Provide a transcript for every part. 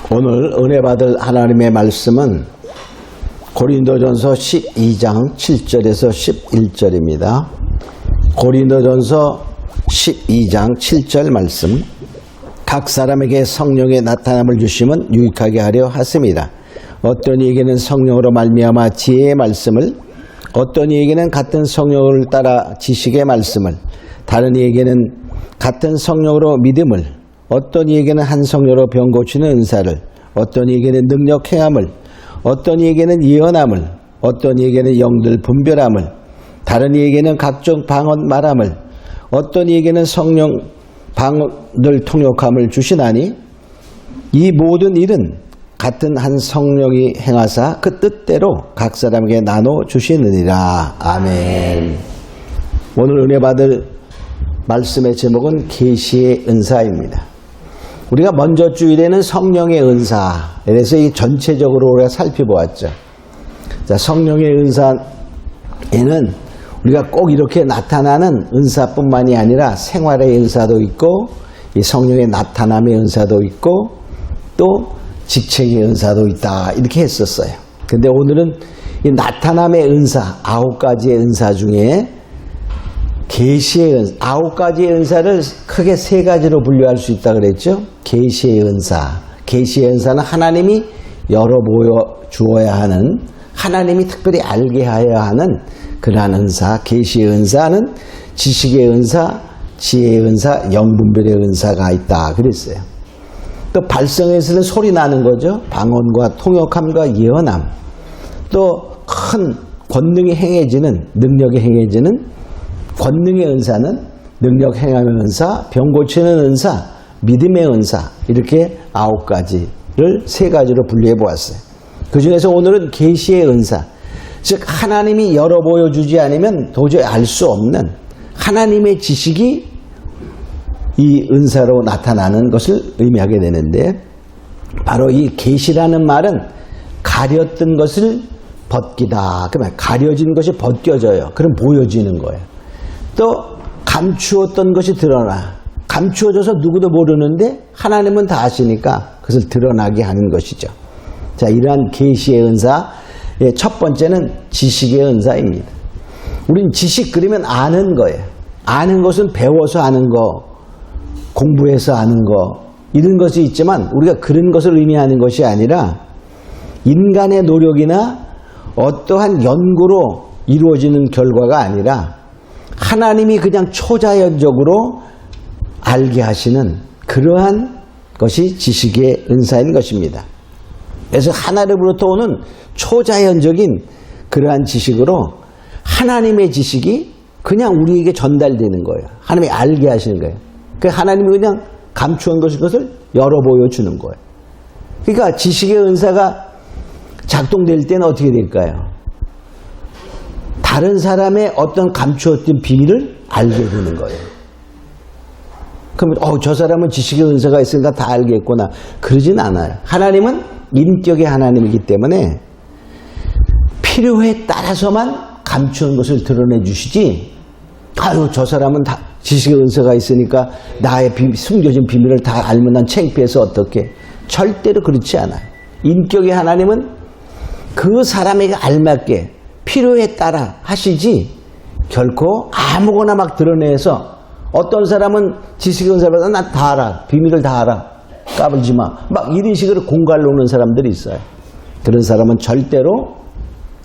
오늘 은혜 받을 하나님의 말씀은 고린도전서 12장 7절에서 11절입니다. 고린도전서 12장 7절 말씀. 각 사람에게 성령의 나타남을 주심은 유익하게 하려 하심이라. 어떤 이에게는 성령으로 말미암아 지혜의 말씀을, 어떤 이에게는 같은 성령을 따라 지식의 말씀을, 다른 이에게는 같은 성령으로 믿음을, 어떤 이에게는 한 성령으로 병 고치는 은사를, 어떤 이에게는 능력 행함을, 어떤 이에게는 예언함을, 어떤 이에게는 영들 분별함을, 다른 이에게는 각종 방언 말함을, 어떤 이에게는 성령 방언들 통역함을 주시나니 이 모든 일은 같은 한 성령이 행하사 그 뜻대로 각 사람에게 나눠 주시느니라. 아멘. 오늘 은혜 받을 말씀의 제목은 계시의 은사입니다. 우리가 먼저 주일에는 성령의 은사에 대해서 이 전체적으로 우리가 살펴보았죠. 자, 성령의 은사에는 우리가 꼭 이렇게 나타나는 은사뿐만이 아니라 생활의 은사도 있고, 이 성령의 나타남의 은사도 있고, 또 직책의 은사도 있다, 이렇게 했었어요. 근데 오늘은 이 나타남의 은사, 9가지의 은사 중에 계시의 은사, 9가지의 은사를 크게 3가지로 분류할 수 있다 그랬죠. 계시의 은사, 계시의 은사는 하나님이 열어 보여 주어야 하는, 하나님이 특별히 알게 하여야 하는 그러한 은사. 계시의 은사는 지식의 은사, 지혜의 은사, 영분별의 은사가 있다 그랬어요. 또 발성에서는 소리 나는 거죠. 방언과 통역함과 예언함. 또 큰 권능이 행해지는, 능력이 행해지는 권능의 은사는 능력 행함의 은사, 병 고치는 은사, 믿음의 은사, 이렇게 9가지를 3가지로 분류해 보았어요. 그 중에서 오늘은 계시의 은사, 즉 하나님이 열어 보여주지 않으면 도저히 알 수 없는 하나님의 지식이 이 은사로 나타나는 것을 의미하게 되는데, 바로 이 계시라는 말은 가렸던 것을 벗기다. 그러면 가려진 것이 벗겨져요. 그럼 보여지는 거예요. 또 감추었던 것이 드러나. 감추어져서 누구도 모르는데 하나님은 다 아시니까 그것을 드러나게 하는 것이죠. 자, 이러한 계시의 은사의 첫 번째는 지식의 은사입니다. 우린 지식 그러면 아는 거예요. 아는 것은 배워서 아는 거, 공부해서 아는 거, 이런 것이 있지만 우리가 그런 것을 의미하는 것이 아니라 인간의 노력이나 어떠한 연구로 이루어지는 결과가 아니라 하나님이 그냥 초자연적으로 알게 하시는 그러한 것이 지식의 은사인 것입니다. 그래서 하나님으로부터 오는 초자연적인 그러한 지식으로 하나님의 지식이 그냥 우리에게 전달되는 거예요. 하나님이 알게 하시는 거예요. 그러니까 하나님이 그냥 감추한 것을 열어 보여주는 거예요. 그러니까 지식의 은사가 작동될 때는 어떻게 될까요? 다른 사람의 어떤 감추었던 비밀을 알게 되는 거예요. 그러면 저 사람은 지식의 은사가 있으니까 다 알겠구나. 그러진 않아요. 하나님은 인격의 하나님이기 때문에 필요에 따라서만 감추은 것을 드러내 주시지, 저 사람은 다 지식의 은사가 있으니까 나의 숨겨진 비밀을 다 알면 난 창피해서 어떡해. 절대로 그렇지 않아요. 인격의 하나님은 그 사람에게 알맞게 필요에 따라 하시지, 결코 아무거나 막 드러내서, 어떤 사람은 지식의 은사보다 난 다 알아, 비밀을 다 알아, 까불지 마, 막 이런 식으로 공갈 놓는 사람들이 있어요. 그런 사람은 절대로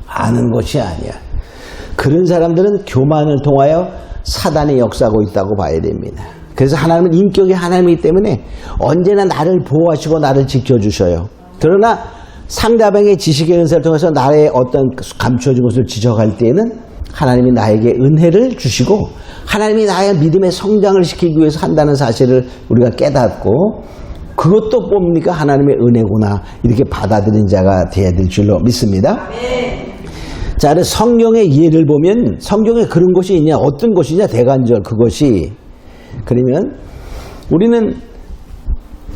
아는 것이 아니야. 그런 사람들은 교만을 통하여 사단이 역사하고 있다고 봐야 됩니다. 그래서 하나님은 인격의 하나님이기 때문에 언제나 나를 보호하시고 나를 지켜주셔요. 그러나 상대방의 지식의 은사를 통해서 나의 어떤 감추어진 것을 지적할 때에는 하나님이 나에게 은혜를 주시고 하나님이 나의 믿음의 성장을 시키기 위해서 한다는 사실을 우리가 깨닫고, 그것도 뭡니까? 하나님의 은혜구나, 이렇게 받아들인 자가 되어야 될 줄로 믿습니다. 자, 그래서 성경의 예를 보면 성경에 그런 것이 있냐, 어떤 것이냐, 대간절 그것이. 그러면 우리는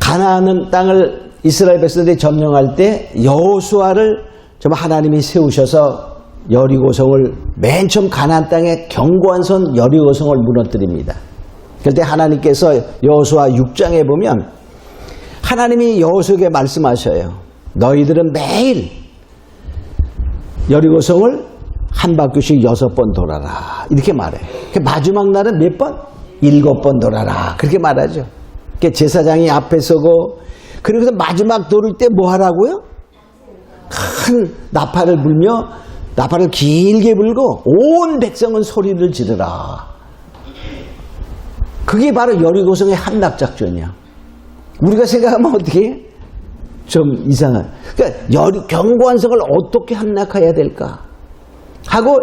가나안 땅을 이스라엘 백성들이 점령할 때 여호수아를 정말 하나님이 세우셔서 여리고성을, 맨 처음 가나안 땅의 견고한 선 여리고성을 무너뜨립니다. 그럴 때 하나님께서 여호수아 6장에 보면 하나님이 여호수아에게 말씀하셔요. 너희들은 매일 여리고성을 한 바퀴씩 6번 돌아라. 이렇게 말해. 마지막 날은 몇 번? 7번 돌아라. 그렇게 말하죠. 제사장이 앞에 서고, 그리고서 마지막 돌을 때 뭐 하라고요? 큰 나팔을 불며, 나팔을 길게 불고 온 백성은 소리를 지르라. 그게 바로 여리고성의 함락작전이야. 우리가 생각하면 어떻게 해? 좀 이상해. 그러니까 견고한 성을 어떻게 함락해야 될까 하고,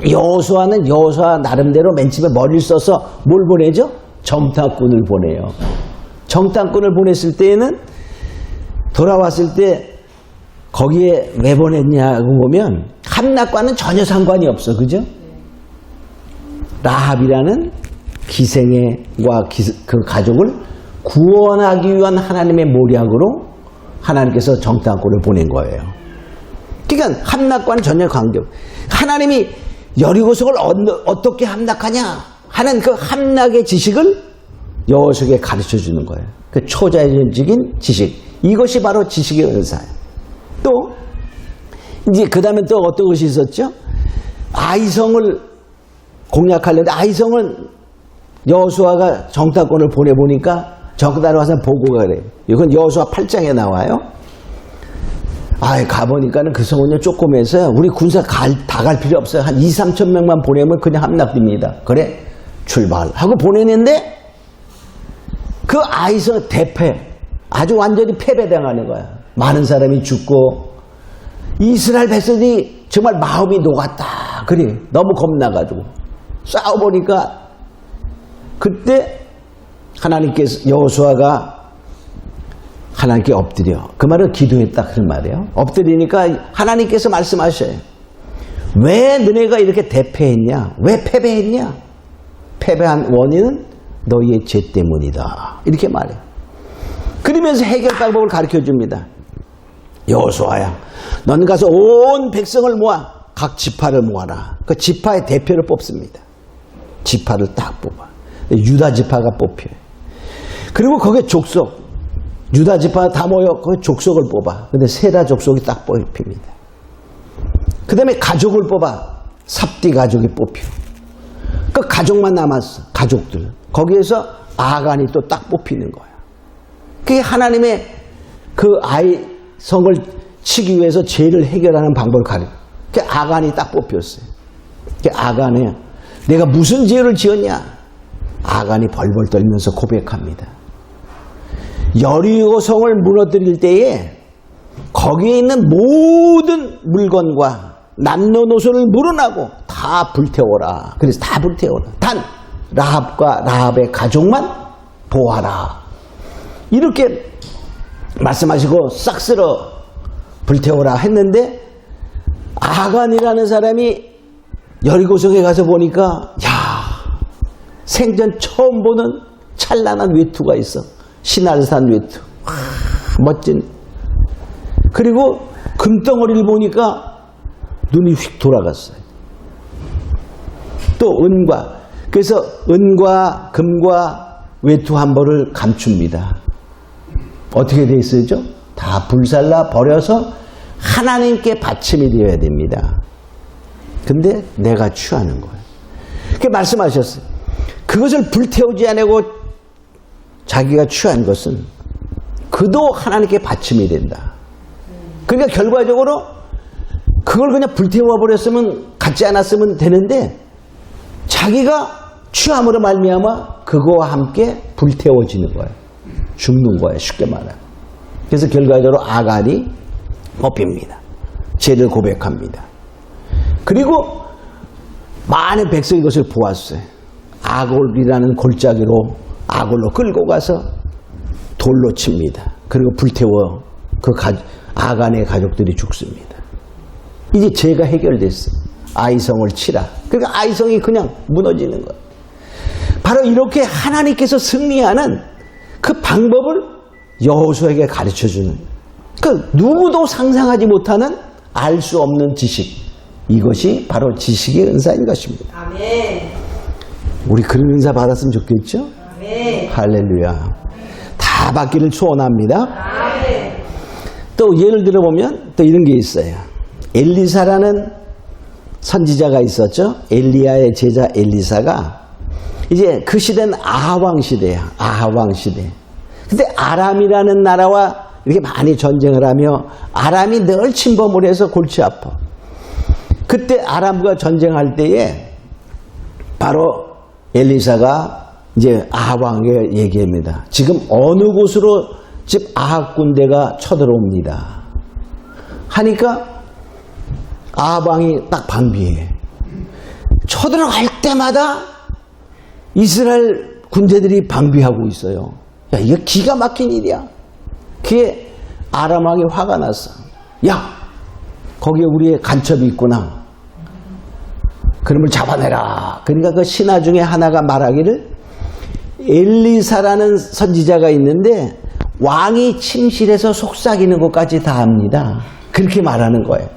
여호수아는 여호수아 나름대로 맨 처음에 머리를 써서 뭘 보내죠? 정탐꾼을 보내요. 정탐꾼을 보냈을 때에는 돌아왔을 때 거기에 왜 보냈냐고 보면 함락과는 전혀 상관이 없어. 그죠? 라합이라는 기생과 그 가족을 구원하기 위한 하나님의 모략으로 하나님께서 정탐꾼을 보낸 거예요. 그러니까 함락과는 전혀 관계없어요. 하나님이 여리고성을 어떻게 함락하냐 하는 그 함락의 지식을 여호수아에게 가르쳐 주는 거예요. 그 초자연적인 지식. 이것이 바로 지식의 은사예요. 또 이제 그 다음에 또 어떤 것이 있었죠? 아이성을 공략하려는데, 아이성은 여호수아가 정탐꾼을 보내보니까 정탐에 와서 보고가 그래요. 이건 여호수아 8장에 나와요. 가보니까는 그 성은요 조그매서요. 우리 군사 다 갈 필요 없어요. 한 2~3천 명만 보내면 그냥 함락됩니다. 그래, 출발하고 보내는데 그 아이성 대패, 아주 완전히 패배당하는 거야. 많은 사람이 죽고 이스라엘 백성이 정말 마음이 녹았다. 그래, 너무 겁나가지고 싸워보니까 그때 하나님께서, 여호수아가 하나님께 엎드려. 그 말은 기도했다 그 말이에요. 엎드리니까 하나님께서 말씀하셔요. 왜 너네가 이렇게 대패했냐? 왜 패배했냐? 패배한 원인은 너희의 죄 때문이다. 이렇게 말해요. 그러면서 해결 방법을 가르쳐 줍니다. 여호수아야, 넌 가서 온 백성을 모아 각 지파를 모아라. 그 지파의 대표를 뽑습니다. 지파를 딱 뽑아. 유다 지파가 뽑혀요. 그리고 거기에 족속, 유다 지파 다 모여 그 족속을 뽑아. 근데 세라 족속이 딱 뽑힙니다. 그 다음에 가족을 뽑아. 삽디 가족이 뽑혀. 그 가족만 남았어. 가족들. 거기에서 아간이 또 딱 뽑히는 거야. 그게 하나님의 그 아이성을 치기 위해서 죄를 해결하는 방법을 가르쳐. 그 아간이 딱 뽑혔어요. 그 아간에 내가 무슨 죄를 지었냐? 아간이 벌벌 떨면서 고백합니다. 여리고성을 무너뜨릴 때에 거기에 있는 모든 물건과 남녀노소를 물어나고 다 불태워라. 그래서 다 불태워라. 단 라합과 라합의 가족만 보아라. 이렇게 말씀하시고 싹 쓸어 불태워라 했는데, 아간이라는 사람이 여리고성에 가서 보니까 생전 처음 보는 찬란한 외투가 있어. 신할산 외투. 멋진. 그리고 금덩어리를 보니까 눈이 휙 돌아갔어요. 또 은과. 그래서 은과 금과 외투 한 벌을 감춥니다. 어떻게 돼 있어야죠? 다 불살라 버려서 하나님께 받침이 되어야 됩니다. 근데 내가 취하는 거예요. 그렇게 말씀하셨어요. 그것을 불태우지 않고 자기가 취한 것은 그도 하나님께 받침이 된다. 그러니까 결과적으로 그걸 그냥 불태워버렸으면, 갖지 않았으면 되는데, 자기가 취함으로 말미암아 그거와 함께 불태워지는 거예요. 죽는 거예요. 쉽게 말하면. 그래서 결과적으로 아간이 뽑힙니다. 죄를 고백합니다. 그리고 많은 백성이 이것을 보았어요. 아골이라는 골짜기로 아골로 끌고 가서 돌로 칩니다. 그리고 불태워 그 아간의 가족들이 죽습니다. 이제 죄가 해결됐어요. 아이성을 치라. 그러니까 아이성이 그냥 무너지는 거예요. 바로 이렇게 하나님께서 승리하는 그 방법을 여호수아에게 가르쳐주는, 그 누구도 상상하지 못하는 알 수 없는 지식, 이것이 바로 지식의 은사인 것입니다. 아멘. 우리 그런 은사 받았으면 좋겠죠? 아멘. 할렐루야. 다 다 받기를 소원합니다. 또 예를 들어보면 또 이런 게 있어요. 엘리사라는 선지자가 있었죠. 엘리야의 제자 엘리사가 이제 그 시대는 아합왕 시대야. 아합왕 시대. 근데 아람이라는 나라와 이렇게 많이 전쟁을 하며 아람이 늘 침범을 해서 골치 아파. 그때 아람과 전쟁할 때에 바로 엘리사가 이제 아합왕에게 얘기합니다. 지금 어느 곳으로 집 아합 군대가 쳐들어옵니다. 하니까 아합왕이 딱 방비해. 쳐들어갈 때마다 이스라엘 군대들이 방비하고 있어요. 야, 이거 기가 막힌 일이야. 그게 아람 왕이 화가 났어. 야, 거기에 우리의 간첩이 있구나. 그놈을 잡아내라. 그러니까 그 신하 중에 하나가 말하기를 엘리사라는 선지자가 있는데 왕이 침실에서 속삭이는 것까지 다 합니다. 그렇게 말하는 거예요.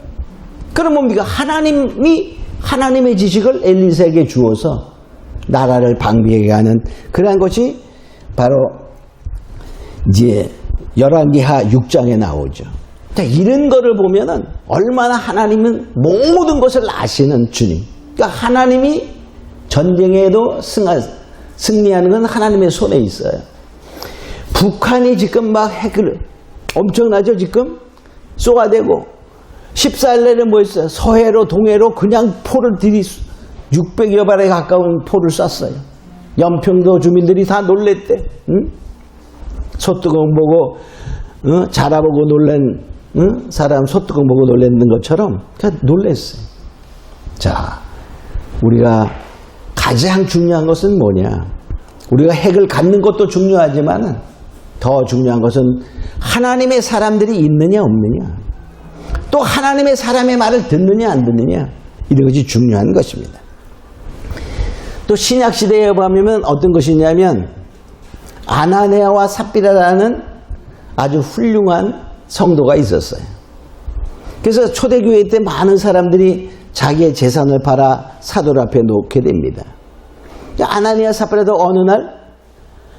그럼 뭡니까? 하나님이 하나님의 지식을 엘리사에게 주어서 나라를 방비하게 하는 그러한 것이 바로 이제 열왕기하 6장에 나오죠. 이런 거를 보면은 얼마나 하나님은 모든 것을 아시는 주님. 그러니까 하나님이 전쟁에도 승리하는 건 하나님의 손에 있어요. 북한이 지금 막 핵을 엄청나죠. 지금 쏘아대고 14일 내내 뭐 했어요? 서해로 동해로 그냥 포를 600여 발에 가까운 포를 쐈어요. 연평도 주민들이 다 놀랬대. 응? 소뚜껑 보고 자라보고 놀란 사람 소뚜껑 보고 놀랬는 것처럼 그냥 놀랬어요. 자, 우리가 가장 중요한 것은 뭐냐? 우리가 핵을 갖는 것도 중요하지만 더 중요한 것은 하나님의 사람들이 있느냐 없느냐, 또 하나님의 사람의 말을 듣느냐 안 듣느냐, 이런 것이 중요한 것입니다. 또 신약시대에 보면 어떤 것이냐면 아나니아와 삽비라라는 아주 훌륭한 성도가 있었어요. 그래서 초대교회 때 많은 사람들이 자기의 재산을 팔아 사도 앞에 놓게 됩니다. 아나니아 삽비라도 어느 날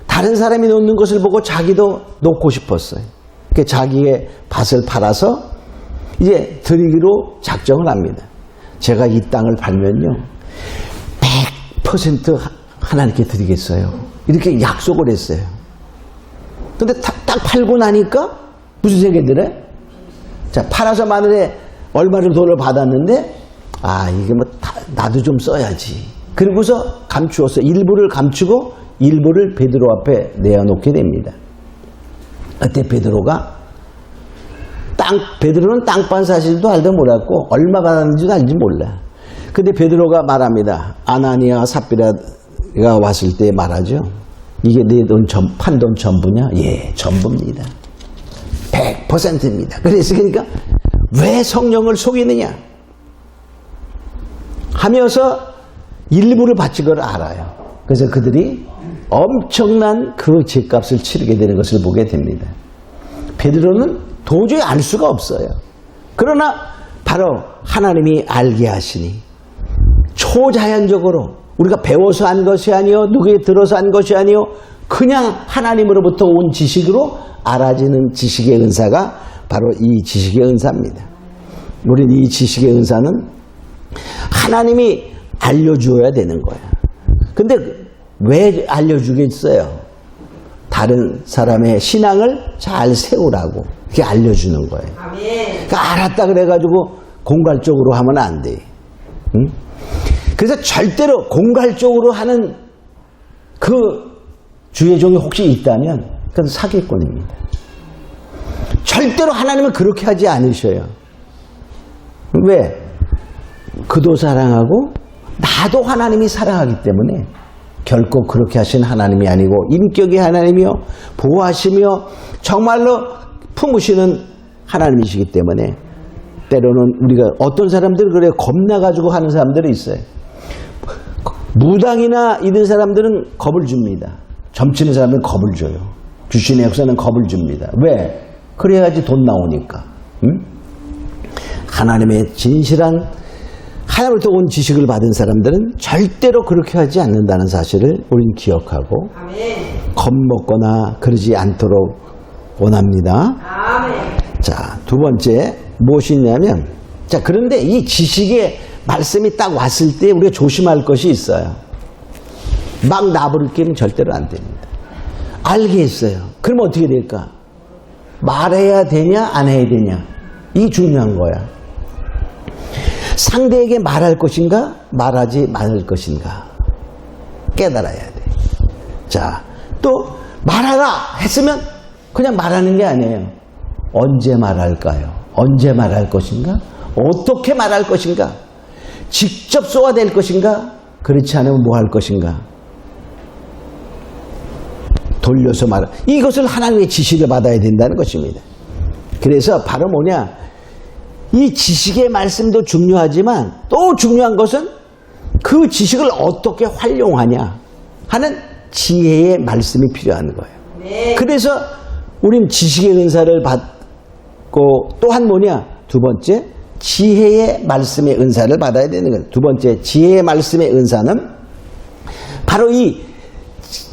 다른 사람이 놓는 것을 보고 자기도 놓고 싶었어요. 그래서 자기의 밭을 팔아서 이제 드리기로 작정을 합니다. 제가 이 땅을 팔면요 100% 하나님께 드리겠어요. 이렇게 약속을 했어요. 근데 딱 팔고 나니까 무슨 생각이 들어요? 자, 팔아서 마늘에 얼마를 돈을 받았는데 이게 뭐 나도 좀 써야지. 그리고서 감추어서 일부를 감추고 일부를 베드로 앞에 내어놓게 됩니다. 그때 베드로가 베드로는 땅 판 사실도 알도 몰랐고 얼마 받았는지도 알지 몰라. 근데 베드로가 말합니다. 아나니아와 삽비라가 왔을 때 말하죠. 이게 내 돈 판 돈 전부냐? 예, 전부입니다. 100%입니다. 그래서 그러니까 왜 성령을 속이느냐 하면서 일부를 바친 걸 알아요. 그래서 그들이 엄청난 그 죗값을 치르게 되는 것을 보게 됩니다. 베드로는 도저히 알 수가 없어요. 그러나 바로 하나님이 알게 하시니 초자연적으로 우리가 배워서 한 것이 아니요 누구에 들어서 한 것이 아니요 그냥 하나님으로부터 온 지식으로 알아지는 지식의 은사가 바로 이 지식의 은사입니다. 우리는 이 지식의 은사는 하나님이 알려주어야 되는 거야. 근데 왜 알려주겠어요? 다른 사람의 신앙을 잘 세우라고 그게 알려주는 거예요. 그러니까 알았다 그래가지고 공갈적으로 하면 안 돼. 응? 그래서 절대로 공갈적으로 하는 그 주의 종이 혹시 있다면 그건 사기꾼입니다. 절대로 하나님은 그렇게 하지 않으셔요. 왜? 그도 사랑하고 나도 하나님이 사랑하기 때문에 결코 그렇게 하신 하나님이 아니고 인격의 하나님이요 보호하시며 정말로 품으시는 하나님이시기 때문에 때로는 우리가 어떤 사람들은 그래 겁나가지고 하는 사람들이 있어요. 무당이나 이런 사람들은 겁을 줍니다. 점치는 사람들은 겁을 줘요. 귀신의 역사는 겁을 줍니다. 왜? 그래야지 돈 나오니까. 응? 하나님의 진실한 하나님으로부터 온 지식을 받은 사람들은 절대로 그렇게 하지 않는다는 사실을 우리는 기억하고 겁먹거나 그러지 않도록 원합니다. 자, 두 번째 무엇이 있냐면, 자, 그런데 이 지식의 말씀이 딱 왔을 때 우리가 조심할 것이 있어요. 막 나부르기는 절대로 안 됩니다. 알게 했어요. 그러면 어떻게 될까? 말해야 되냐 안 해야 되냐, 이게 중요한 거야. 상대에게 말할 것인가 말하지 말할 것인가 깨달아야 돼. 자, 또 말하라 했으면 그냥 말하는 게 아니에요. 언제 말할까요? 언제 말할 것인가? 어떻게 말할 것인가? 직접 쏘아댈 것인가? 그렇지 않으면 뭐 할 것인가? 돌려서 말하. 이것을 하나님의 지식을 받아야 된다는 것입니다. 그래서 바로 뭐냐? 이 지식의 말씀도 중요하지만 또 중요한 것은 그 지식을 어떻게 활용하냐 하는 지혜의 말씀이 필요한 거예요. 네. 그래서 우린 지식의 은사를 받고 또한 뭐냐? 두 번째, 지혜의 말씀의 은사를 받아야 되는 거예요. 두 번째, 지혜의 말씀의 은사는 바로 이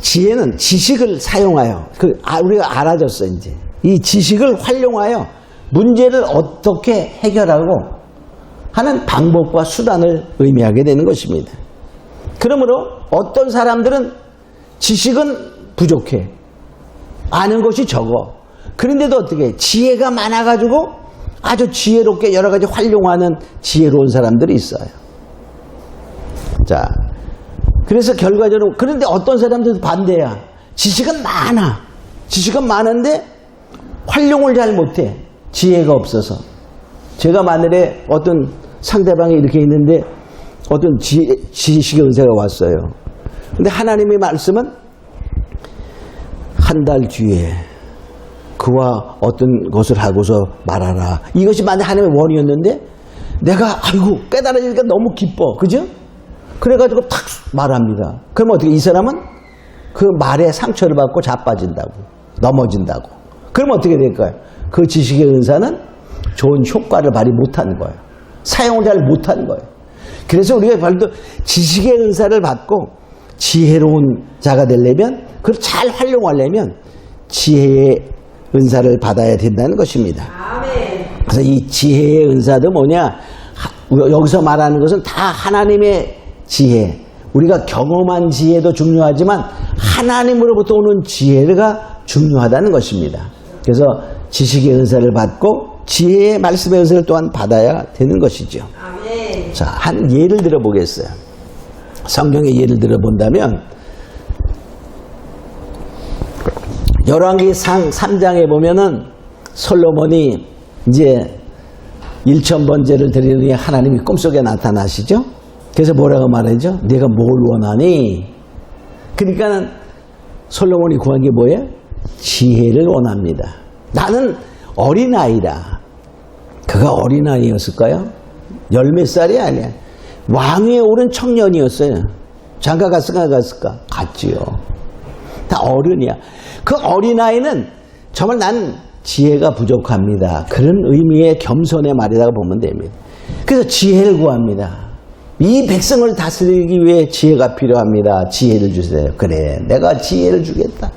지혜는 지식을 사용하여, 우리가 알아졌어, 이제. 이 지식을 활용하여 문제를 어떻게 해결하고 하는 방법과 수단을 의미하게 되는 것입니다. 그러므로 어떤 사람들은 지식은 부족해. 아는 것이 적어. 그런데도 어떻게 해? 지혜가 많아가지고 아주 지혜롭게 여러 가지 활용하는 지혜로운 사람들이 있어요. 자, 그래서 결과적으로, 그런데 어떤 사람들도 반대야. 지식은 많아. 지식은 많은데 활용을 잘 못해. 지혜가 없어서. 제가 만일에 어떤 상대방이 이렇게 있는데 어떤 지식의 은사가 왔어요. 근데 하나님의 말씀은 한 달 뒤에 그와 어떤 것을 하고서 말하라. 이것이 만약 하나님의 원이었는데 내가 아이고 깨달아지니까 너무 기뻐. 그죠? 그래가지고 탁 말합니다. 그러면 어떻게, 이 사람은 그 말에 상처를 받고 자빠진다고, 넘어진다고. 그러면 어떻게 될까요? 그 지식의 은사는 좋은 효과를 발휘 못하는 거예요. 사용을 잘 못하는 거예요. 그래서 우리가 바로 지식의 은사를 받고 지혜로운 자가 되려면, 그걸 잘 활용하려면 지혜의 은사를 받아야 된다는 것입니다. 그래서 이 지혜의 은사도 뭐냐? 여기서 말하는 것은 다 하나님의 지혜. 우리가 경험한 지혜도 중요하지만 하나님으로부터 오는 지혜가 중요하다는 것입니다. 그래서 지식의 은사를 받고 지혜의 말씀의 은사를 또한 받아야 되는 것이죠. 아멘. 자, 한 예를 들어보겠어요. 성경의 예를 들어본다면 열왕기상 3장에 보면은 솔로몬이 이제 1000번제를 드리니 하나님이 꿈속에 나타나시죠. 그래서 뭐라고 말하죠? 내가 뭘 원하니? 그러니까는 솔로몬이 구한 게 뭐예요? 지혜를 원합니다. 나는 어린아이다. 그가 어린아이였을까요? 열 몇 살이 아니야. 왕위에 오른 청년이었어요. 장가 갔을까? 갔지요. 다 어른이야. 그 어린아이는 정말 난 지혜가 부족합니다. 그런 의미의 겸손의 말이라고 보면 됩니다. 그래서 지혜를 구합니다. 이 백성을 다스리기 위해 지혜가 필요합니다. 지혜를 주세요. 그래, 내가 지혜를 주겠다.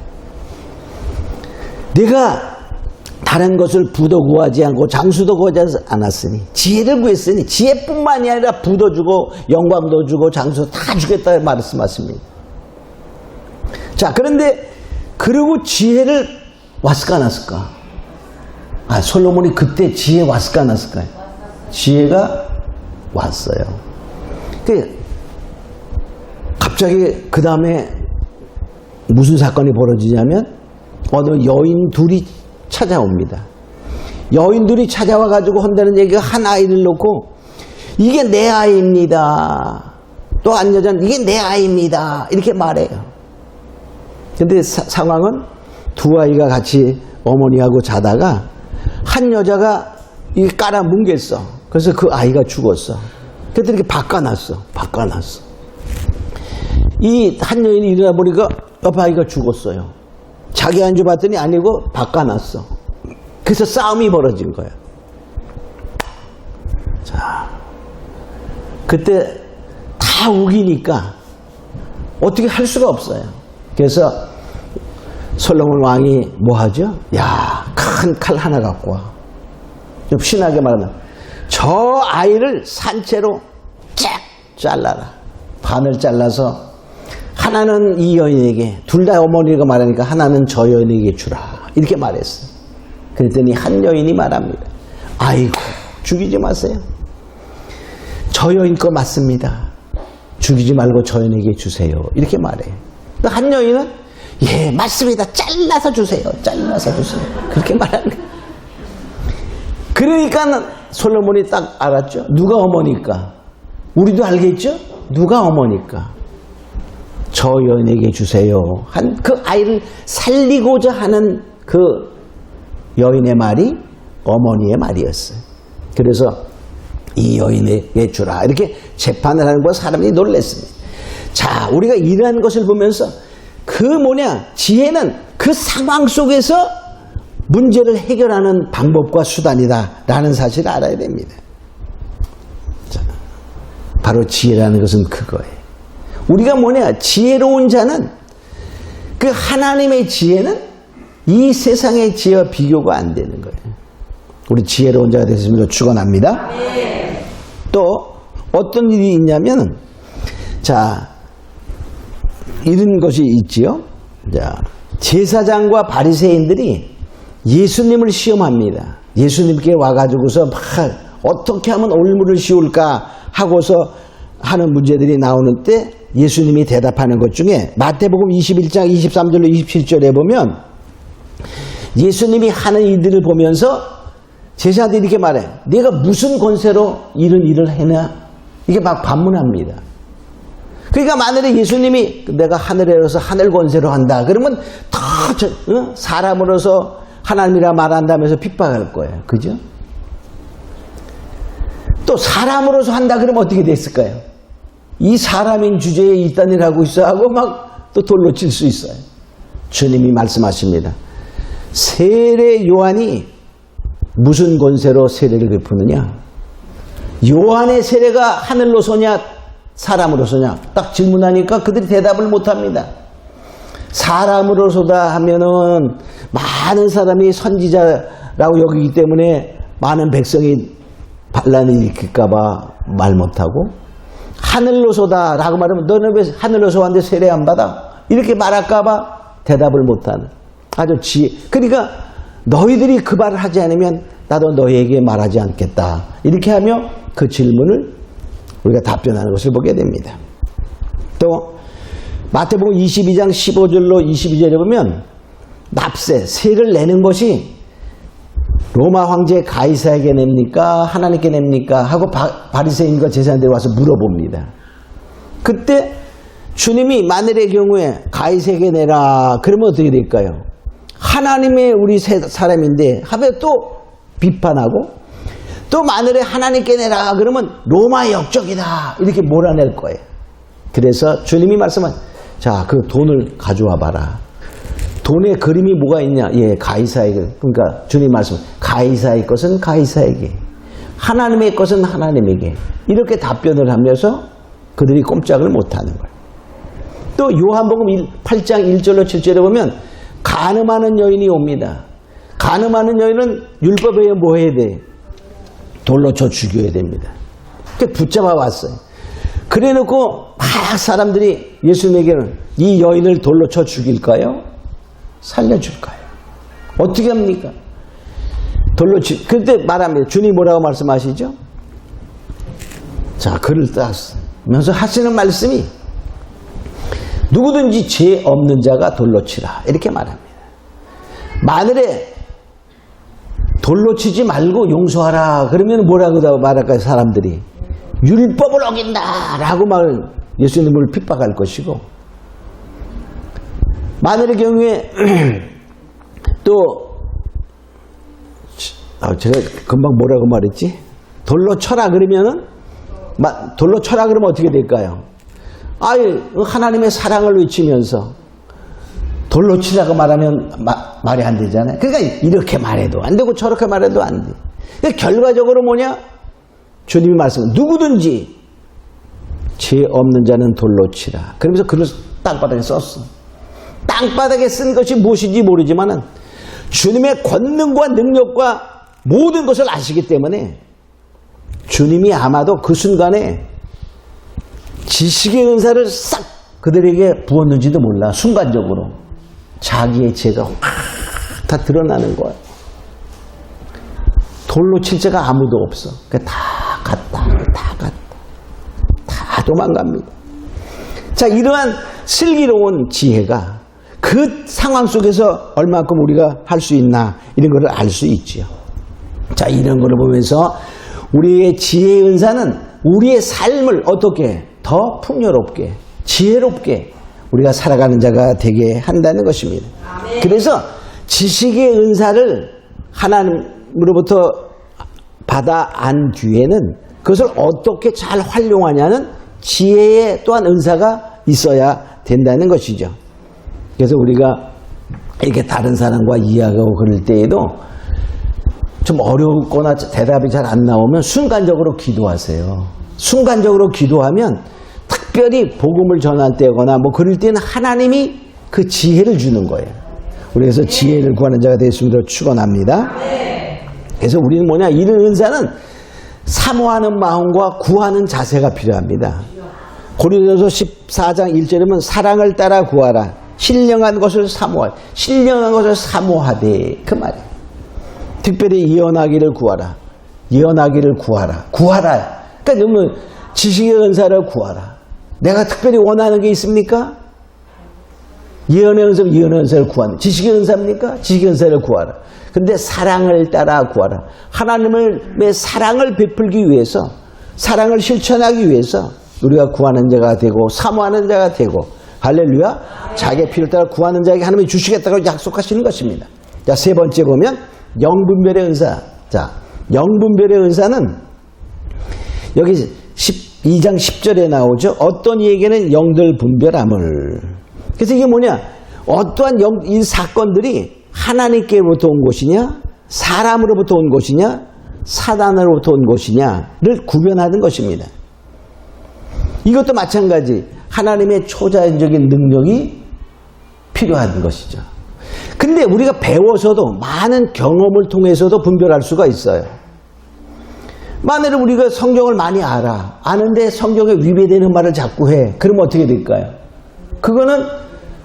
내가 다른 것을 부도 구하지 않고 장수도 구하지 않았으니, 지혜를 구했으니 지혜뿐만이 아니라 부도 주고 영광도 주고 장수 다 주겠다 말씀하십니다. 자, 그런데 그리고 지혜를 왔을까 안 왔을까? 아, 솔로몬이 그때 지혜 왔을까 안 왔을까요? 지혜가 왔어요. 갑자기 그 다음에 무슨 사건이 벌어지냐면 어느 여인 둘이 찾아옵니다. 여인 둘이 찾아와 가지고 한다는 얘기가, 한 아이를 놓고 이게 내 아이입니다. 또 한 여자는 이게 내 아이입니다. 이렇게 말해요. 근데 상황은 두 아이가 같이 어머니하고 자다가 한 여자가 이 깔아뭉갰어. 그래서 그 아이가 죽었어. 그래서 이렇게 바꿔놨어. 이 한 여인이 일어나 보니까 옆 아이가 죽었어요. 자기 한 줄 봤더니 아니고 바꿔놨어. 그래서 싸움이 벌어진 거야. 자, 그때 다 우기니까 어떻게 할 수가 없어요. 그래서 솔로몬 왕이 뭐 하죠? 야, 큰 칼 하나 갖고 와. 좀 신하게 말하면 저 아이를 산채로 쫙 잘라라. 반을 잘라서 하나는 이 여인에게, 둘 다 어머니가 말하니까 하나는 저 여인에게 주라. 이렇게 말했어요. 그랬더니 한 여인이 말합니다. 아이고, 죽이지 마세요. 저 여인 거 맞습니다. 죽이지 말고 저 여인에게 주세요. 이렇게 말해요. 한 여인은 예, 맞습니다. 잘라서 주세요. 잘라서 주세요. 그렇게 말하는 거예요. 그러니까 솔로몬이 딱 알았죠. 누가 어머니까? 우리도 알겠죠? 누가 어머니까? 저 여인에게 주세요. 한 그 아이를 살리고자 하는 그 여인의 말이 어머니의 말이었어요. 그래서 이 여인에게 주라. 이렇게 재판을 하는 거 사람들이 놀랐습니다. 자, 우리가 이러한 것을 보면서 그 지혜는 그 상황 속에서 문제를 해결하는 방법과 수단이다라는 사실을 알아야 됩니다. 자, 바로 지혜라는 것은 그거예요. 우리가 지혜로운 자는 그 하나님의 지혜는 이 세상의 지혜와 비교가 안 되는 거예요. 우리 지혜로운 자가 되시면 축원합니다. 또 어떤 일이 있냐면, 자, 이런 것이 있지요. 자, 제사장과 바리새인들이 예수님을 시험합니다. 예수님께 와가지고서 막 어떻게 하면 올무를 씌울까 하고서 하는 문제들이 나오는 때 예수님이 대답하는 것 중에 마태복음 21장 23절로 27절에 보면 예수님이 하는 일들을 보면서 제사장들이 이렇게 말해요. 내가 무슨 권세로 이런 일을 해나? 이게 막 반문합니다. 그러니까 만약에 예수님이 내가 하늘에서 하늘 권세로 한다 그러면 다 사람으로서 하나님이라 말한다면서 핍박할 거예요. 그죠? 또 사람으로서 한다 그러면 어떻게 됐을까요? 이 사람인 주제에 이딴 일 하고 있어 하고 막 또 돌로 칠 수 있어요. 주님이 말씀하십니다. 세례 요한이 무슨 권세로 세례를 베푸느냐? 요한의 세례가 하늘로서냐 사람으로서냐? 딱 질문하니까 그들이 대답을 못합니다. 사람으로서다 하면은 많은 사람이 선지자라고 여기기 때문에 많은 백성이 반란을 일으킬까봐 말 못하고, 하늘로서다라고 말하면 너는 왜 하늘로서 왔는데 세례 안 받아? 이렇게 말할까봐 대답을 못하는 아주 지혜. 그러니까 너희들이 그 말을 하지 않으면 나도 너희에게 말하지 않겠다. 이렇게 하며 그 질문을 우리가 답변하는 것을 보게 됩니다. 또 마태복음 22장 15절로 22절에 보면 납세, 세를 내는 것이 로마 황제 가이사에게 냅니까? 하나님께 냅니까? 하고 바리새인과 제사장들이 와서 물어봅니다. 그때 주님이 만일의 경우에 가이사에게 내라 그러면 어떻게 될까요? 하나님의 우리 사람인데 하면 또 비판하고, 또 만일에 하나님께 내라 그러면 로마 역적이다 이렇게 몰아낼 거예요. 그래서 주님이 말씀한, 자, 그 돈을 가져와 봐라. 돈의 그림이 뭐가 있냐? 예, 가이사에게. 그러니까 주님 말씀, 가이사의 것은 가이사에게, 하나님의 것은 하나님에게. 이렇게 답변을 하면서 그들이 꼼짝을 못하는 거예요. 또 요한복음 8장 1절로 7절에 보면 간음하는 여인이 옵니다. 간음하는 여인은 율법에 뭐 해야 돼? 돌로 쳐 죽여야 됩니다. 붙잡아 왔어요. 그래 놓고 막 사람들이 예수님에게는 이 여인을 돌로 쳐 죽일까요? 살려줄까요? 어떻게 합니까? 돌로 그때 말합니다. 주님 뭐라고 말씀하시죠? 자, 글을 따면서 하시는 말씀이 누구든지 죄 없는 자가 돌로 치라 이렇게 말합니다. 만일에 돌로 치지 말고 용서하라 그러면 뭐라고 말할까요? 사람들이 율법을 어긴다 라고 예수님을 핍박할 것이고, 만일의 경우에 또 제가 금방 뭐라고 말했지? 돌로 쳐라 그러면은 돌로 쳐라 그러면 어떻게 될까요? 아예 하나님의 사랑을 외치면서 돌로 치라고 말하면 말이 안 되잖아요. 그러니까 이렇게 말해도 안 되고 저렇게 말해도 안 돼. 그러니까 결과적으로 뭐냐? 주님이 말씀은 누구든지 죄 없는 자는 돌로 치라. 그러면서 글을 땅바닥에 썼어. 땅바닥에 쓴 것이 무엇인지 모르지만은 주님의 권능과 능력과 모든 것을 아시기 때문에 주님이 아마도 그 순간에 지식의 은사를 싹 그들에게 부었는지도 몰라. 순간적으로 자기의 죄가 확 다 드러나는 거야. 돌로 칠 자가 아무도 없어. 다 갔다 다 도망갑니다. 자, 이러한 슬기로운 지혜가 그 상황 속에서 얼마큼 우리가 할 수 있나 이런 것을 알 수 있지요. 자, 이런 것을 보면서 우리의 지혜의 은사는 우리의 삶을 어떻게 더 풍요롭게 지혜롭게 우리가 살아가는 자가 되게 한다는 것입니다. 아멘. 그래서 지식의 은사를 하나님으로부터 받아 안 뒤에는 그것을 어떻게 잘 활용하냐는 지혜의 또한 은사가 있어야 된다는 것이죠. 그래서 우리가 이렇게 다른 사람과 이야기하고 그럴 때에도 좀 어렵거나 대답이 잘 안 나오면 순간적으로 기도하세요. 순간적으로 기도하면 특별히 복음을 전할 때거나 뭐 그럴 때는 하나님이 그 지혜를 주는 거예요. 그래서 지혜를 구하는 자가 되었음을 축원합니다. 그래서 우리는 뭐냐, 이런 은사는 사모하는 마음과 구하는 자세가 필요합니다. 고린도서 14장 1절이면 사랑을 따라 구하라. 신령한 것을 사모하라. 신령한 것을 사모하되 그 말이에요. 특별히 예언하기를 구하라. 예언하기를 구하라. 구하라. 그러니까 너무 지식의 은사를 구하라. 내가 특별히 원하는 게 있습니까? 예언의 은사는 예언의 은사를 구하는. 지식의 은사입니까? 지식의 은사를 구하라. 근데 사랑을 따라 구하라. 하나님의 사랑을 베풀기 위해서, 사랑을 실천하기 위해서 우리가 구하는 자가 되고 사모하는 자가 되고, 할렐루야, 자기의 필요를 따라 구하는 자에게 하나님이 주시겠다고 약속하시는 것입니다. 자, 세 번째 보면 영분별의 은사. 자, 영분별의 은사는 여기 12장 10절에 나오죠. 어떤 이에게는 영들 분별함을. 그래서 이게 뭐냐, 어떠한 이 사건들이 하나님께로부터 온 것이냐, 사람으로부터 온 것이냐, 사단으로부터 온 것이냐를 구별하는 것입니다. 이것도 마찬가지 하나님의 초자연적인 능력이 필요한 것이죠. 근데 우리가 배워서도 많은 경험을 통해서도 분별할 수가 있어요. 만약에 우리가 성경을 많이 아는데 성경에 위배되는 말을 자꾸 해. 그러면 어떻게 될까요? 그거는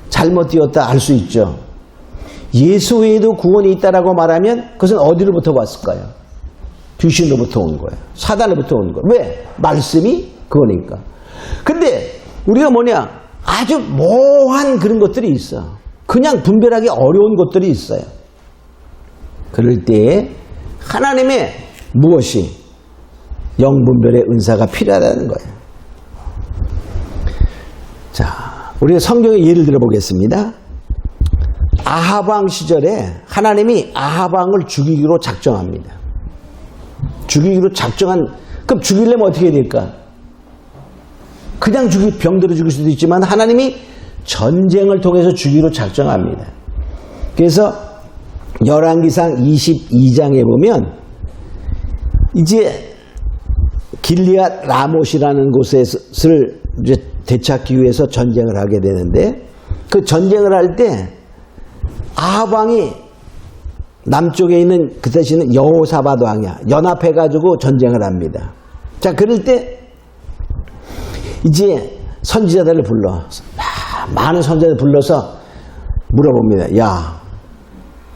잘못 되었다 알 수 있죠. 예수 외에도 구원이 있다라고 말하면 그것은 어디로부터 왔을까요? 귀신으로부터 온 거예요. 사단으로부터 온 거예요. 왜? 말씀이 그거니까. 근데 우리가 뭐냐, 아주 모호한 그런 것들이 있어. 그냥 분별하기 어려운 것들이 있어요. 그럴 때에 하나님의 무엇이 영분별의 은사가 필요하다는 거예요. 자, 우리가 성경의 예를 들어보겠습니다. 아합왕 시절에 하나님이 아합왕을 죽이기로 작정합니다. 죽이기로 작정한, 그럼 죽이려면 어떻게 될까? 그냥 병들어 죽일 수도 있지만 하나님이 전쟁을 통해서 죽이기로 작정합니다. 그래서 열왕기상 22장에 보면 이제 길리앗 라못이라는 곳을 이제 되찾기 위해서 전쟁을 하게 되는데, 그 전쟁을 할 때 아합 왕이 남쪽에 있는 그 대신에 여호사밧 왕이야. 연합해가지고 전쟁을 합니다. 자, 그럴 때 이제 선지자들을 불러, 많은 선지자들 불러서 물어봅니다. 야,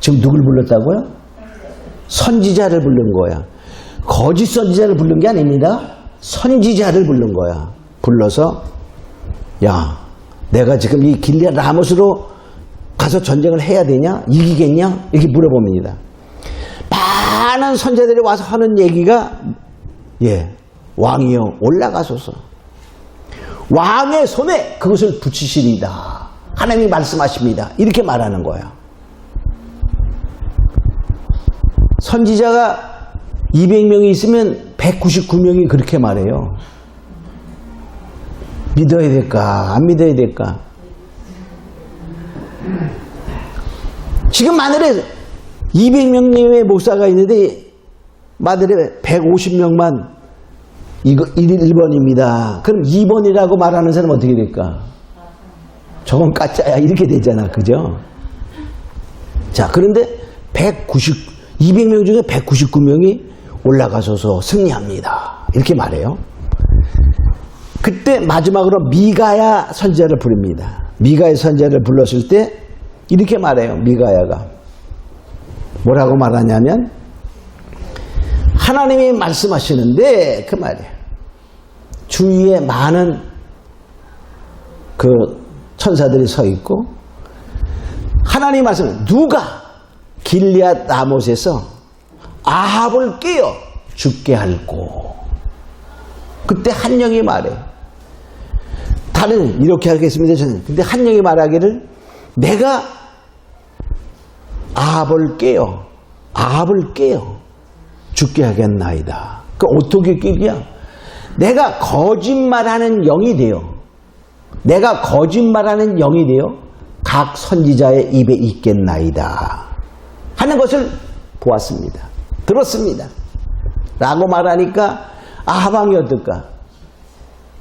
지금 누굴 불렀다고요? 선지자를 부른 거야. 거짓 선지자를 부른 게 아닙니다. 선지자를 부른 거야. 불러서, 야, 내가 지금 이 길리앗 라못으로 가서 전쟁을 해야 되냐? 이기겠냐? 이렇게 물어봅니다. 많은 선지자들이 와서 하는 얘기가, 왕이여 올라가소서. 왕의 손에 그것을 붙이시리이다. 하나님이 말씀하십니다. 이렇게 말하는 거야. 선지자가 200명이 있으면 199명이 그렇게 말해요. 믿어야 될까? 안 믿어야 될까? 지금 마늘에 200명의 목사가 있는데 마늘에 150명만 이거 1번입니다. 그럼 2번이라고 말하는 사람은 어떻게 될까? 저건 가짜야. 이렇게 되잖아. 그죠? 자, 그런데 200명 중에 199명이 올라가셔서 승리합니다. 이렇게 말해요. 그때 마지막으로 미가야 선지자를 부릅니다. 미가야 선지자를 불렀을 때 이렇게 말해요. 미가야가. 뭐라고 말하냐면 하나님이 말씀하시는데 그 말이에요. 주위에 많은 그 천사들이 서 있고 하나님 말씀 누가 길리앗 라못에서 아합을 깨어 죽게 할꼬. 그때 한 영이 말해요. 다른 이렇게 하겠습니다. 저는. 근데 한 영이 말하기를 내가 아합을 깨어 죽게 하겠나이다. 그 어떻게 깨기야? 내가 거짓말하는 영이 되어 각 선지자의 입에 있겠나이다 하는 것을 보았습니다. 들었습니다. 라고 말하니까 아합왕이 어떨까?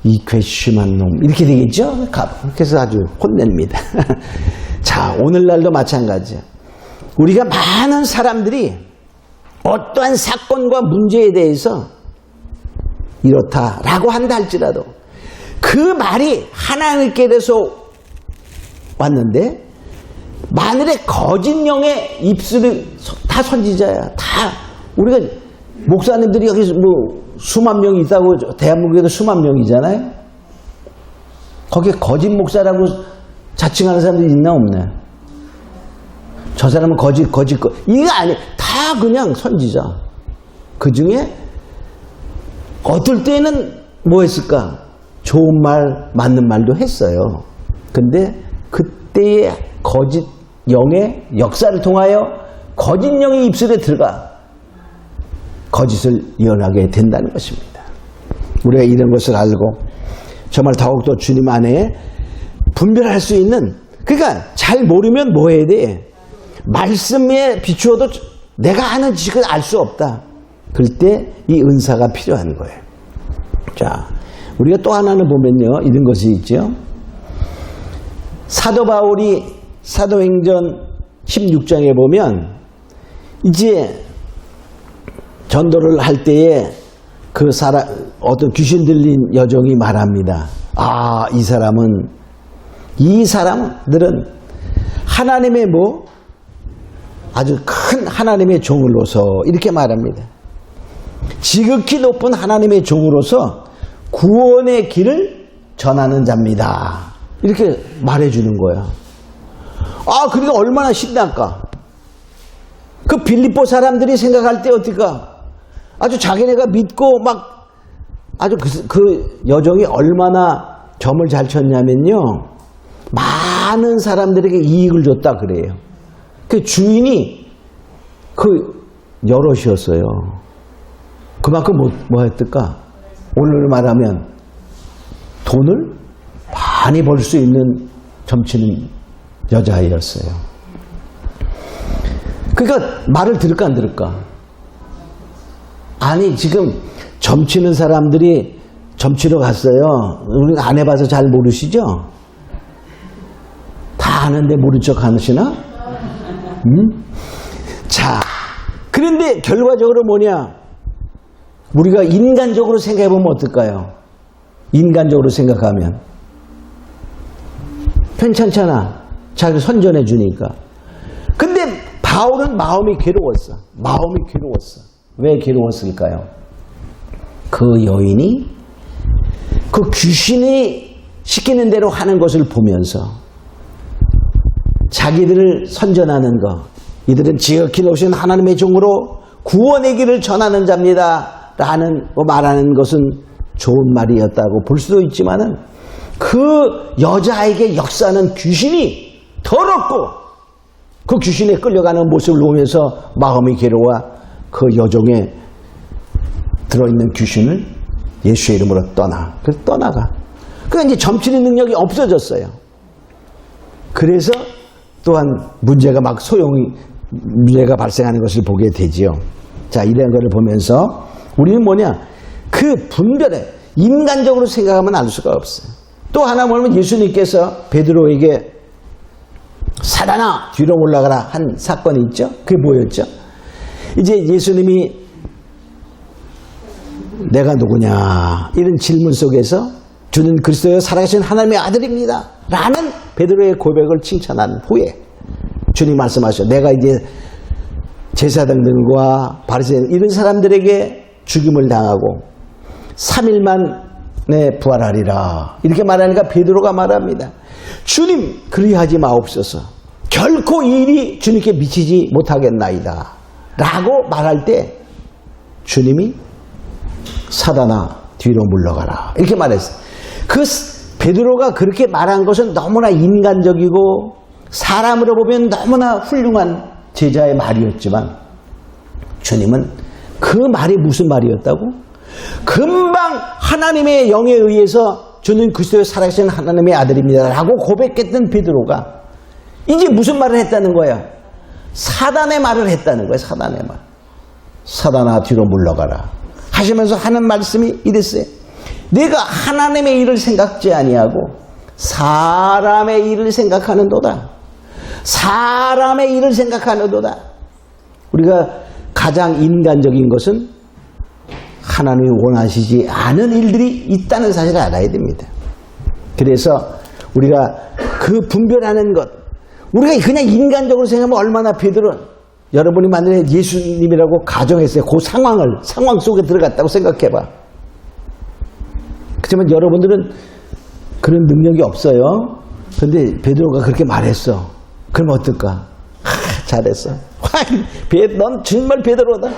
이 괘씸한 놈 이렇게 되겠죠? 그래서 아주 혼냅니다. 자, 오늘날도 마찬가지야. 우리가 많은 사람들이 어떠한 사건과 문제에 대해서 이렇다라고 한다 할지라도 그 말이 하나님께서 왔는데 만일에 거짓 영의 입술이 다 선지자야. 다 우리가 목사님들이 여기서 뭐 수만 명이 있다고 대한민국에도 수만 명이잖아요. 거기에 거짓 목사라고 자칭하는 사람들이 있나 없나? 저 사람은 거짓 이거 아니 다 그냥 선지자. 그 중에 어떨 때는 뭐 했을까? 좋은 말 맞는 말도 했어요. 근데 그때의 거짓 영의 역사를 통하여 거짓 영의 입술에 들어가 거짓을 이어나게 된다는 것입니다. 우리가 이런 것을 알고 정말 더욱더 주님 안에 분별할 수 있는, 그러니까 잘 모르면 뭐 해야 돼? 말씀에 비추어도 내가 아는 지식을 알 수 없다. 그럴 때 이 은사가 필요한 거예요. 자, 우리가 또 하나는 보면요, 이런 것이 있죠. 사도 바울이 사도행전 16장에 보면 이제 전도를 할 때에 그 사람, 어떤 귀신 들린 여종이 말합니다. 아, 이 사람들은 하나님의 뭐 아주 큰 하나님의 종으로서 이렇게 말합니다. 지극히 높은 하나님의 종으로서 구원의 길을 전하는 자입니다. 이렇게 말해주는 거야. 아, 그러니까 얼마나 신날까? 그 빌립보 사람들이 생각할 때 어떨까? 아주 자기네가 믿고 막 아주 그 여종이 얼마나 점을 잘 쳤냐면요. 많은 사람들에게 이익을 줬다 그래요. 그 주인이 그 여럿이었어요. 그만큼 뭐 했을까? 오늘 말하면 돈을 많이 벌 수 있는 점치는 여자아이였어요. 그러니까 말을 들을까 안 들을까? 아니, 지금 점치는 사람들이 점치러 갔어요. 우리 안 해봐서 잘 모르시죠? 다 아는데 모른 척 하시나? 자, 그런데 결과적으로 뭐냐? 우리가 인간적으로 생각해보면 어떨까요? 인간적으로 생각하면 괜찮잖아. 자기 선전해 주니까. 근데 바울은 마음이 괴로웠어. 왜 괴로웠을까요? 그 여인이 그 귀신이 시키는 대로 하는 것을 보면서 자기들을 선전하는 것, 이들은 지극히 높으신 하나님의 종으로 구원의 길을 전하는 자입니다 라는 말하는 것은 좋은 말이었다고 볼 수도 있지만은 그 여자에게 역사하는 귀신이 더럽고 그 귀신에 끌려가는 모습을 보면서 마음이 괴로워 그 여종에 들어있는 귀신을 예수의 이름으로 그래서 떠나가. 그러니까 이제 점치는 능력이 없어졌어요. 그래서 또한 문제가 발생하는 것을 보게 되지요. 자, 이런 것을 보면서 우리는 뭐냐? 그 분별에 인간적으로 생각하면 알 수가 없어요. 또 하나 보면 예수님께서 베드로에게 사단아 뒤로 올라가라 한 사건이 있죠. 그게 뭐였죠? 이제 예수님이 내가 누구냐 이런 질문 속에서 주는 그리스도여 살아계신 하나님의 아들입니다 라는 베드로의 고백을 칭찬한 후에 주님 말씀하셔. 내가 이제 제사장들과 바리새인 이런 사람들에게 죽임을 당하고 3일 만에 부활하리라 이렇게 말하니까 베드로가 말합니다. 주님 그리하지 마옵소서. 결코 이 일이 주님께 미치지 못하겠나이다 라고 말할 때 주님이 사단아 뒤로 물러가라 이렇게 말했어요. 그 베드로가 그렇게 말한 것은 너무나 인간적이고 사람으로 보면 너무나 훌륭한 제자의 말이었지만 주님은 그 말이 무슨 말이었다고? 금방 하나님의 영에 의해서 주는 그리스도의 살아계신 하나님의 아들입니다 라고 고백했던 베드로가 이제 무슨 말을 했다는 거야? 사단의 말을 했다는 거야. 사단의 말. 사단아 뒤로 물러가라 하시면서 하는 말씀이 이랬어요. 내가 하나님의 일을 생각지 아니하고 사람의 일을 생각하는도다. 사람의 일을 생각하는도다. 우리가 가장 인간적인 것은 하나님이 원하시지 않은 일들이 있다는 사실을 알아야 됩니다. 그래서 우리가 그 분별하는 것, 우리가 그냥 인간적으로 생각하면 얼마나 베드로는 여러분이 만약에 예수님이라고 가정했어요. 그 상황 속에 들어갔다고 생각해봐. 그렇지만 여러분들은 그런 능력이 없어요. 그런데 베드로가 그렇게 말했어. 그럼 어떨까? 잘했어. 넌 정말 베드로다.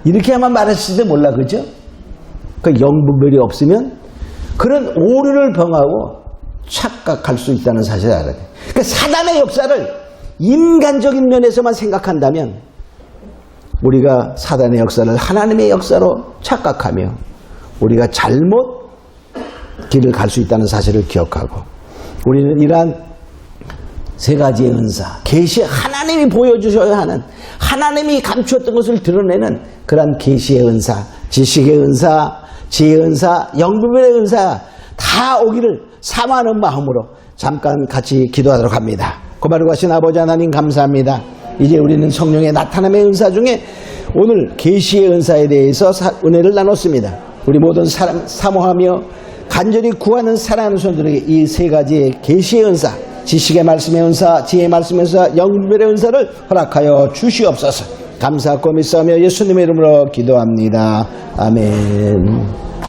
이렇게만 말했을지도 몰라, 그죠? 그 영분별이 없으면 그런 오류를 범하고 착각할 수 있다는 사실을 알아야 돼. 그러니까 사단의 역사를 인간적인 면에서만 생각한다면 우리가 사단의 역사를 하나님의 역사로 착각하며 우리가 잘못 길을 갈 수 있다는 사실을 기억하고 우리는 이러한 세 가지의 은사, 계시 하나님이 보여주셔야 하는 하나님이 감추었던 것을 드러내는 그러한 계시의 은사, 지식의 은사, 지혜의 은사, 영분별의 은사 다 오기를 사모하는 마음으로 잠깐 같이 기도하도록 합니다. 고마르고 하신 아버지 하나님 감사합니다. 이제 우리는 성령의 나타남의 은사 중에 오늘 계시의 은사에 대해서 은혜를 나눴습니다. 우리 모든 사람 사모하며 간절히 구하는 사랑하는 손들에게 이 세 가지의 계시의 은사, 지식의 말씀의 은사, 지혜의 말씀의 은사, 영분별의 은사를 허락하여 주시옵소서. 감사하고 믿사오며 예수님의 이름으로 기도합니다. 아멘.